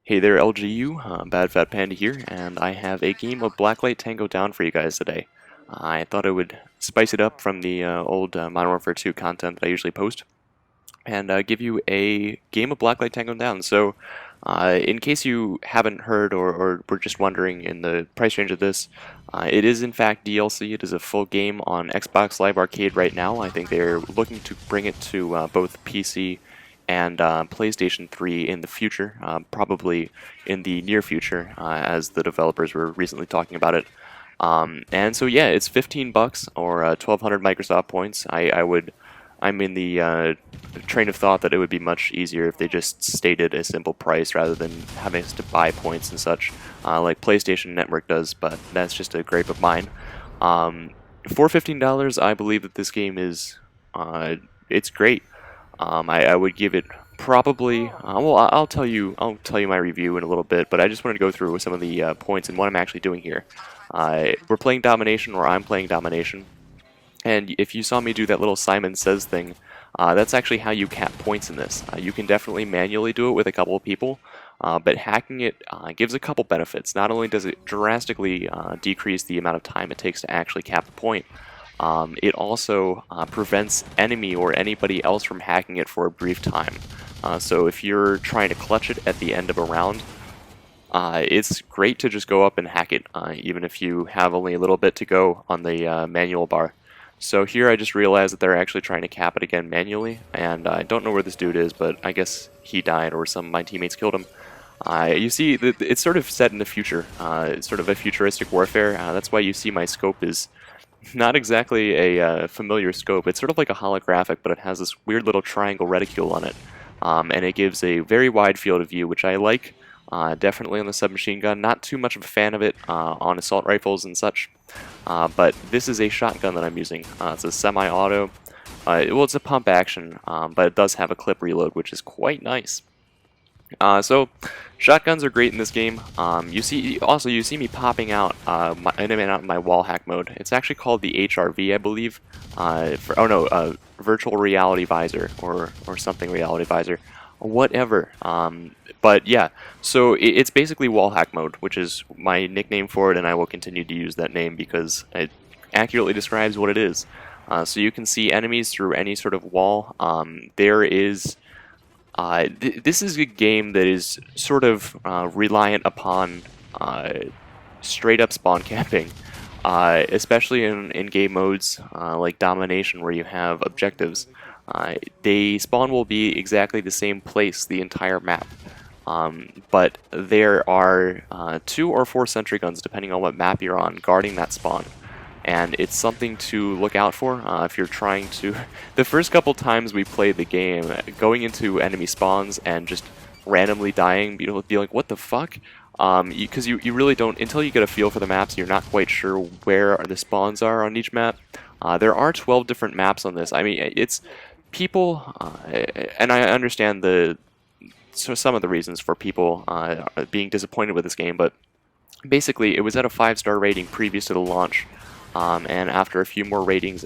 Hey there, LGU, BADFATPANDA here, and I have a game of Blacklight Tango down for you guys today. I thought I would spice it up from the old Modern Warfare 2 content that I usually post, and give you a game of Blacklight Tango down. So, in case you haven't heard or were just wondering in the price range of this, it is in fact DLC. It is a full game on Xbox Live Arcade right now. I think they're looking to bring it to both PC and PlayStation 3 in the future, probably in the near future, as the developers were recently talking about it. And so yeah, it's 15 bucks or 1,200 Microsoft points. I'm in the train of thought that it would be much easier if they just stated a simple price rather than having us to buy points and such, like PlayStation Network does. But that's just a gripe of mine. For $15, I believe that this game is it's great. I would give it probably. Well, I'll tell you my review in a little bit, but I just wanted to go through some of the points and what I'm actually doing here. We're playing Domination, or I'm playing Domination, and if you saw me do that little Simon Says thing, that's actually how you cap points in this. You can definitely manually do it with a couple of people, but hacking it gives a couple benefits. Not only does it drastically decrease the amount of time it takes to actually cap a point, it also prevents enemy or anybody else from hacking it for a brief time. So if you're trying to clutch it at the end of a round, it's great to just go up and hack it, even if you have only a little bit to go on the manual bar. So here I just realized that they're actually trying to cap it again manually, and I don't know where this dude is, but I guess he died or some of my teammates killed him. You see, it's sort of set in the future. It's sort of a futuristic warfare. That's why you see my scope is not exactly a familiar scope. It's sort of like a holographic, but it has this weird little triangle reticule on it. And it gives a very wide field of view, which I like. Definitely on the submachine gun. Not too much of a fan of it on assault rifles and such. But this is a shotgun that I'm using. It's a semi-auto. Well, it's a pump action, but it does have a clip reload, which is quite nice. So shotguns are great in this game. You see me popping out in and out in my wall hack mode. It's actually called the HRV, I believe. Virtual reality visor or something reality visor, whatever. But yeah, so it's basically wall hack mode, which is my nickname for it, and I will continue to use that name because it accurately describes what it is. So you can see enemies through any sort of wall. This is a game that is sort of reliant upon straight up spawn camping, especially in game modes like Domination, where you have objectives. The spawn will be exactly the same place the entire map, but there are 2 or 4 sentry guns, depending on what map you're on, guarding that spawn. And it's something to look out for if you're trying to... The first couple times we played the game, going into enemy spawns and just randomly dying, be like, what the fuck? Because you really don't... Until you get a feel for the maps, you're not quite sure where the spawns are on each map. There are 12 different maps on this. I mean, it's... People... and I understand some of the reasons for people being disappointed with this game, but basically it was at a 5-star rating previous to the launch. And after a few more ratings,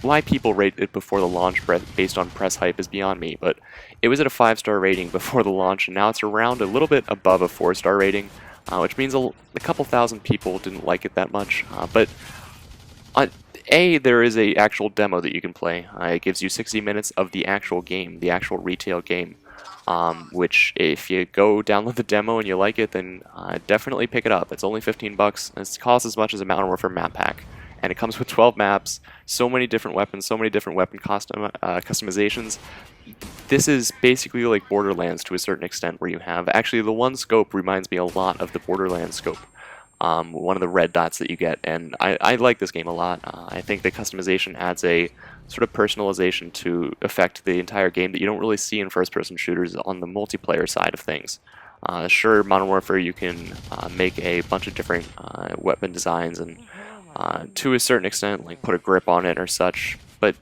why people rate it before the launch based on press hype is beyond me, but it was at a 5-star rating before the launch, and now it's around a little bit above a 4-star rating, which means a couple thousand people didn't like it that much. But there is a actual demo that you can play. It gives you 60 minutes of the actual game, the actual retail game. Which if you go download the demo and you like it, then definitely pick it up. It's only 15 bucks, and it costs as much as a Modern Warfare map pack. And it comes with 12 maps, so many different weapons, so many different weapon customizations. This is basically like Borderlands to a certain extent, where you have... Actually, the one scope reminds me a lot of the Borderlands scope. One of the red dots that you get, and I like this game a lot. I think the customization adds a sort of personalization to affect the entire game that you don't really see in first-person shooters on the multiplayer side of things. Sure, Modern Warfare, you can make a bunch of different weapon designs and to a certain extent, like put a grip on it or such, but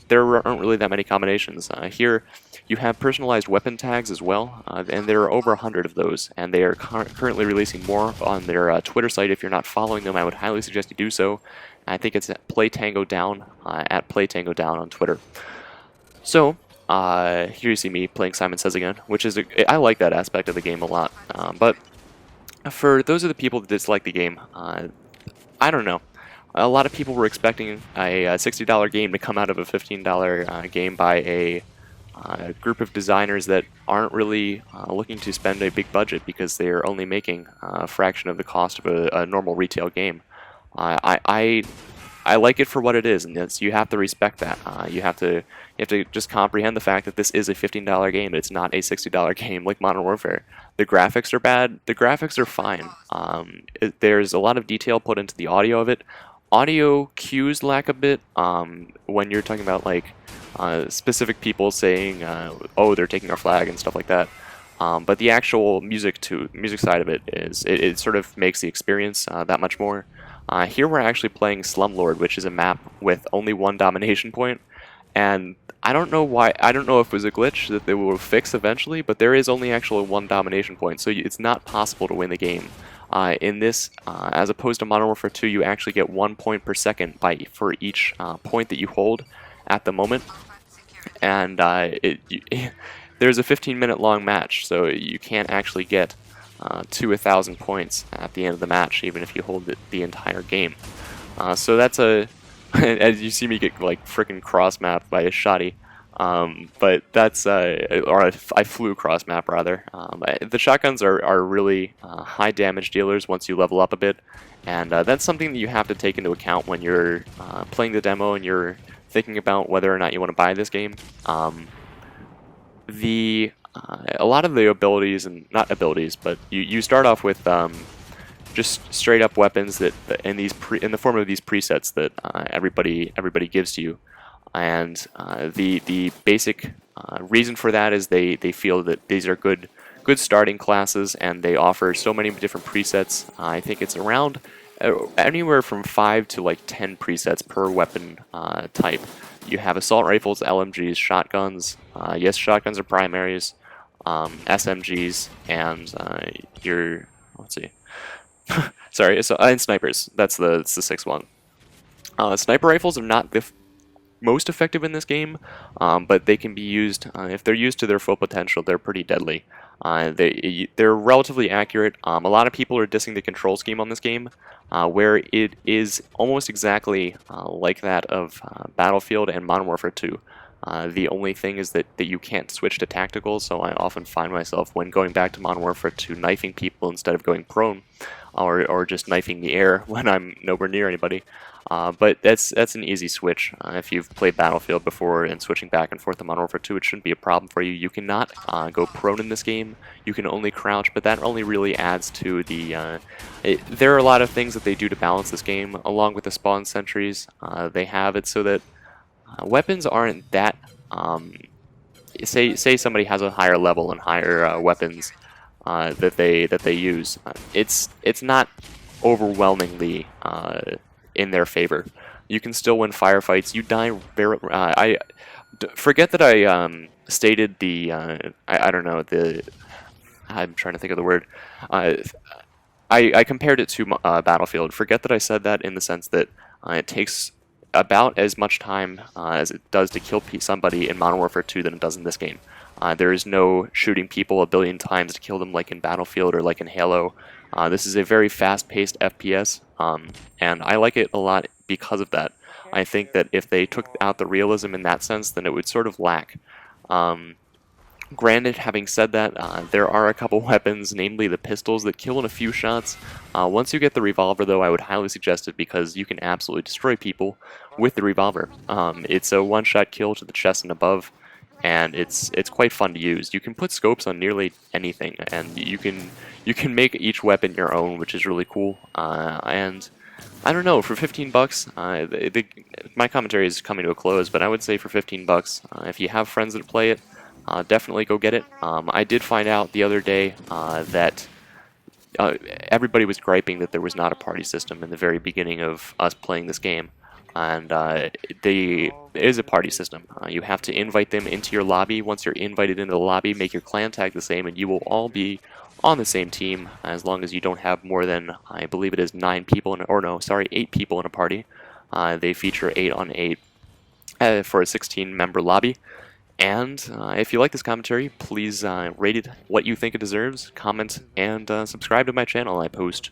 there aren't really that many combinations. Here, you have personalized weapon tags as well, and there are over 100 of those, and they are currently releasing more on their Twitter site. If you're not following them, I would highly suggest you do so. I think it's at PlayTangoDown, at PlayTangoDown on Twitter. So, Here you see me playing Simon Says again, which is I like that aspect of the game a lot. But for those of the people that dislike the game, I don't know. A lot of people were expecting a $60 game to come out of a $15 game by a group of designers that aren't really looking to spend a big budget because they're only making a fraction of the cost of a normal retail game. I like it for what it is, and you have to respect that. You have to just comprehend the fact that this is a $15 game. It's not a $60 game like Modern Warfare. The graphics are bad. The graphics are fine. There's a lot of detail put into the audio of it. Audio cues lack a bit when you're talking about like specific people saying, "Oh, they're taking our flag" and stuff like that. But the actual music side of it it sort of makes the experience that much more. Here we're actually playing Slumlord, which is a map with only one domination point, and I don't know why. I don't know if it was a glitch that they will fix eventually, but there is only actually one domination point, so it's not possible to win the game. In this, as opposed to Modern Warfare 2, you actually get 1 point per second for each point that you hold at the moment, and there's a 15-minute long match, so you can't actually get to 1,000 points at the end of the match, even if you hold the entire game. So that's as you see me get like frickin' cross-mapped by a shotty. But that's, I flew cross-map rather. The shotguns are really high damage dealers once you level up a bit, and that's something that you have to take into account when you're playing the demo and you're thinking about whether or not you want to buy this game. A lot of the abilities, and not abilities, but you start off with just straight up weapons that in the form of these presets that everybody gives to you, and the basic reason for that is they feel that these are good starting classes, and they offer so many different presets. I think it's around anywhere from 5 to like 10 presets per weapon type. You have assault rifles, LMGs, shotguns. Yes, shotguns are primaries. SMGs and let's see. Sorry, and snipers. That's the sixth one. Sniper rifles are not the most effective in this game, but they can be used if they're used to their full potential. They're pretty deadly. They're relatively accurate. A lot of people are dissing the control scheme on this game, where it is almost exactly like that of Battlefield and Modern Warfare 2. The only thing is that you can't switch to tactical, so I often find myself, when going back to Modern Warfare 2, knifing people instead of going prone, or just knifing the air when I'm nowhere near anybody. But that's an easy switch. If you've played Battlefield before and switching back and forth to Modern Warfare 2, it shouldn't be a problem for you. You cannot go prone in this game. You can only crouch, but that only really adds to the... there are a lot of things that they do to balance this game, along with the spawn sentries. They have it so that weapons aren't that... say somebody has a higher level and higher weapons that they use. It's not overwhelmingly in their favor. You can still win firefights. You die very... forget that I stated the... I don't know, I'm trying to think of the word. I compared it to Battlefield. Forget that I said that in the sense that it takes about as much time as it does to kill somebody in Modern Warfare 2 than it does in this game. There is no shooting people a billion times to kill them like in Battlefield or like in Halo. This is a very fast-paced FPS, and I like it a lot because of that. I think that if they took out the realism in that sense, then it would sort of lack. Granted, having said that, there are a couple weapons, namely the pistols, that kill in a few shots. Once you get the revolver, though, I would highly suggest it because you can absolutely destroy people with the revolver. It's a one-shot kill to the chest and above, and it's quite fun to use. You can put scopes on nearly anything, and you can make each weapon your own, which is really cool. And I don't know, for 15 bucks, my commentary is coming to a close, but I would say for 15 bucks, if you have friends that play it, definitely go get it. I did find out the other day that everybody was griping that there was not a party system in the very beginning of us playing this game. And there is a party system. You have to invite them into your lobby. Once you're invited into the lobby, make your clan tag the same, and you will all be on the same team as long as you don't have more than, I believe it is 8 people in a party. They feature 8 on 8 for a 16-member lobby. And if you like this commentary, please rate it what you think it deserves, comment, and subscribe to my channel. I post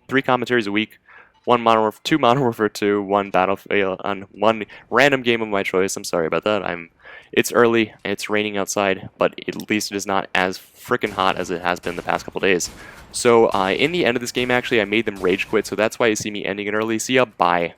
3 commentaries a week, 2 Modern Warfare 2, 1 Battlefield, on 1 random game of my choice. I'm sorry about that. It's early, it's raining outside, but at least it is not as freaking hot as it has been the past couple days. So in the end of this game, actually, I made them rage quit, so that's why you see me ending it early. See ya, bye.